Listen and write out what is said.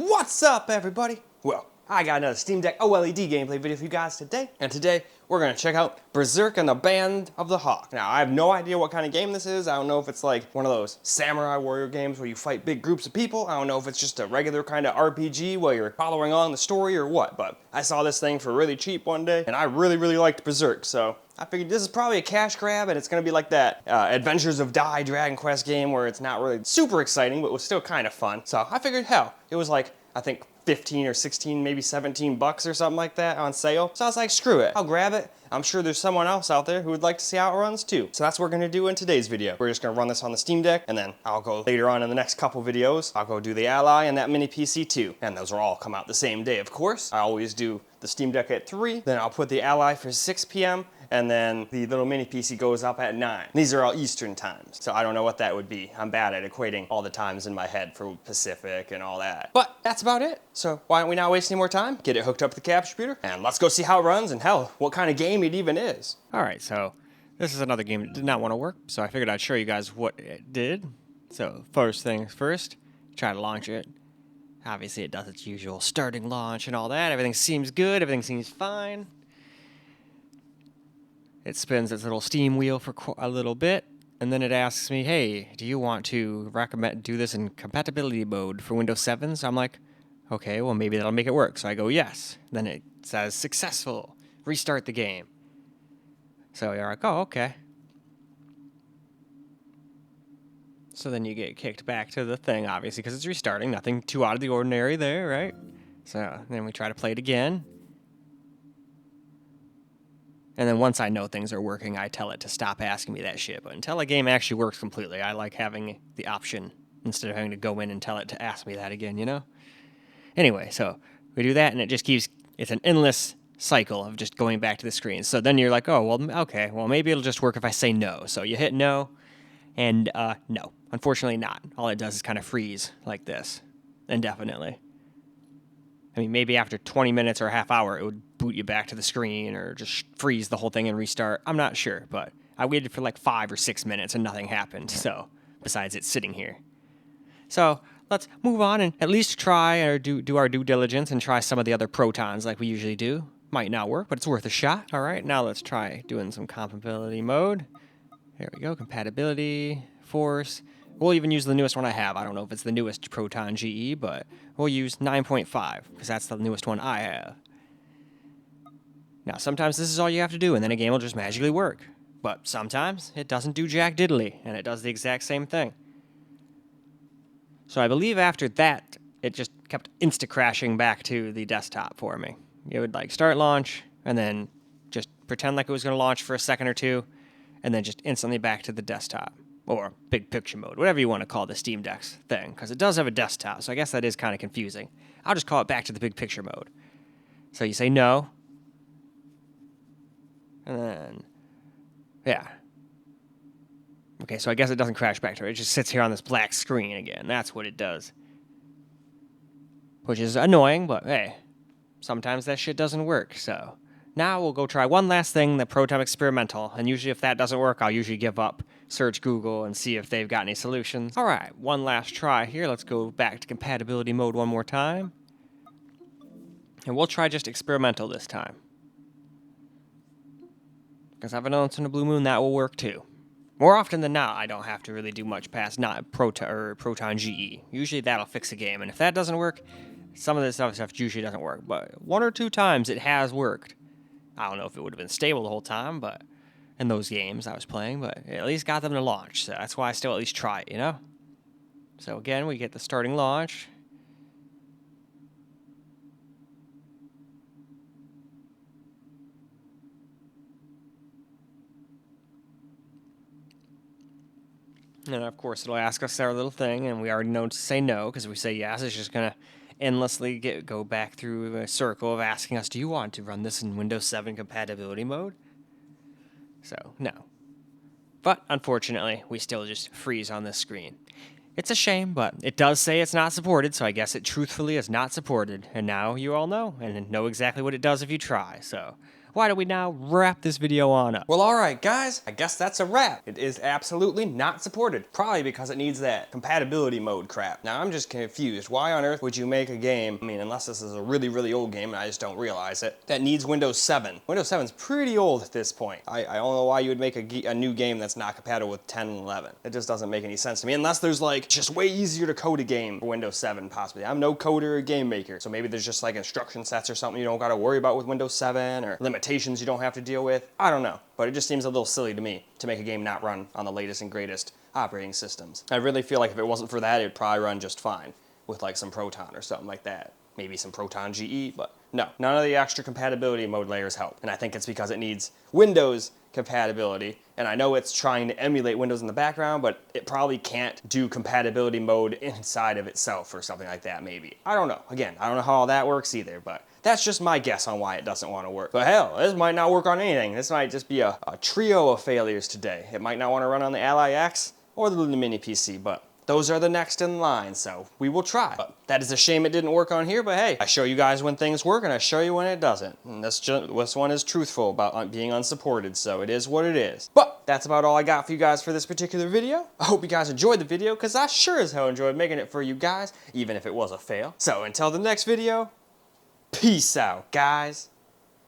What's up, everybody? Well, I got another Steam Deck OLED gameplay video for you guys today, and today we're gonna check out Berserk and the Band of the Hawk. Now, I have no idea what kind of game this is. I don't know if it's like one of those samurai warrior games where you fight big groups of people. I don't know if it's just a regular kind of RPG where you're following on the story or what, but I saw this thing for really cheap one day, and I really liked Berserk, so I figured this is probably a cash grab, and it's gonna be like that Adventures of Die Dragon Quest game where it's not really super exciting, but was still kind of fun. So I figured, hell, it was like, I think 15 or 16, maybe 17 bucks or something like that on sale. So I was like, screw it, I'll grab it. I'm sure there's someone else out there who would like to see how it runs too. So that's what we're gonna do in today's video. We're just gonna run this on the Steam Deck, and then I'll go later on in the next couple videos, I'll go do the Ally and that mini PC too. And those will all come out the same day, of course. I always do the Steam Deck at 3, then I'll put the Ally for 6 p.m., and then the little mini PC goes up at 9. These are all Eastern times, so I don't know what that would be. I'm bad at equating all the times in my head for Pacific and all that. But that's about it. So why don't we not waste any more time, get it hooked up to the capture computer, and let's go see how it runs and hell, what kind of game it even is. All right, so this is another game that did not want to work, so I figured I'd show you guys what it did. So first things first, try to launch it. Obviously it does its usual starting launch and all that. Everything seems good, everything seems fine. It spins its little Steam wheel for a little bit, and then it asks me, hey, do you want to do this in compatibility mode for Windows 7? So I'm like, okay, well maybe that'll make it work. So I go, yes. Then it says, successful, restart the game. So you're like, oh, okay. So then you get kicked back to the thing, obviously, because it's restarting. Nothing too out of the ordinary there, right? So then we try to play it again. And then once I know things are working, I tell it to stop asking me that shit. But until a game actually works completely, I like having the option instead of having to go in and tell it to ask me that again, you know? Anyway, so we do that, and it just keeps, it's an endless cycle of just going back to the screen. So then you're like, oh, well, okay, well, maybe it'll just work if I say no. So you hit no, and no, unfortunately not. All it does is kind of freeze like this indefinitely. I mean, maybe after 20 minutes or a half hour, it would boot you back to the screen or just freeze the whole thing and restart. I'm not sure, but I waited for like 5 or 6 minutes and nothing happened, so, besides it sitting here. So, let's move on and at least try or do our due diligence and try some of the other protons like we usually do. Might not work, but it's worth a shot. All right, now let's try doing some compatibility mode. There we go, compatibility, force. We'll even use the newest one I have. I don't know if it's the newest Proton GE, but we'll use 9.5 because that's the newest one I have. Now, sometimes this is all you have to do, and then a game will just magically work. But sometimes it doesn't do jack diddly, and it does the exact same thing. So I believe after that, it just kept insta-crashing back to the desktop for me. It would like start launch, and then just pretend like it was going to launch for a second or two, and then just instantly back to the desktop. Or big picture mode, whatever you want to call the Steam Deck's thing, because it does have a desktop, so I guess that is kind of confusing. I'll just call it back to the big picture mode. So you say no, and then, yeah. Okay, so I guess it doesn't crash back to it. It just sits here on this black screen again. That's what it does. Which is annoying, but hey, sometimes that shit doesn't work, so. Now we'll go try one last thing, the Proton Experimental, and usually if that doesn't work, I'll usually give up, search Google, and see if they've got any solutions. All right, one last try here. Let's go back to compatibility mode one more time. And we'll try just experimental this time. Because I've announced in a blue moon that will work too. More often than not, I don't have to really do much past not Proton GE. Usually that'll fix a game, and if that doesn't work, some of this other stuff usually doesn't work, but 1 or 2 times it has worked. I don't know if it would have been stable the whole time, but in those games I was playing, but it at least got them to launch, so that's why I still at least try it, you know? So again, we get the starting launch. And of course it'll ask us our little thing, and we already know to say no, because if we say yes, it's just going to endlessly go back through a circle of asking us, do you want to run this in Windows 7 compatibility mode? So, no. But, unfortunately, we still just freeze on this screen. It's a shame, but it does say it's not supported, so I guess it truthfully is not supported. And now you all know, and know exactly what it does if you try. So, why do we now wrap this video on up? Well, alright guys, I guess that's a wrap. It is absolutely not supported, probably because it needs that compatibility mode crap. Now I'm just confused. Why on earth would you make a game, I mean, unless this is a really, really old game and I just don't realize it, that needs Windows 7? Windows 7's pretty old at this point. I don't know why you would make a new game that's not compatible with 10 and 11. It just doesn't make any sense to me, unless there's like just way easier to code a game for Windows 7 possibly. I'm no coder or game maker, so maybe there's just like instruction sets or something you don't gotta worry about with Windows 7, or limitations you don't have to deal with. I don't know, but it just seems a little silly to me to make a game not run on the latest and greatest operating systems. I really feel like if it wasn't for that, it'd probably run just fine with like some Proton or something like that. Maybe some Proton GE, but no, none of the extra compatibility mode layers help. And I think it's because it needs Windows compatibility. And I know it's trying to emulate Windows in the background, but it probably can't do compatibility mode inside of itself or something like that, maybe. I don't know. Again, I don't know how all that works either, but that's just my guess on why it doesn't want to work. But hell, this might not work on anything. This might just be a trio of failures today. It might not want to run on the Ally X or the Mini PC, but those are the next in line, so we will try. But that is a shame it didn't work on here, but hey, I show you guys when things work and I show you when it doesn't. And this one is truthful about being unsupported, so it is what it is. But that's about all I got for you guys for this particular video. I hope you guys enjoyed the video, because I sure as hell enjoyed making it for you guys, even if it was a fail. So until the next video, peace out, guys.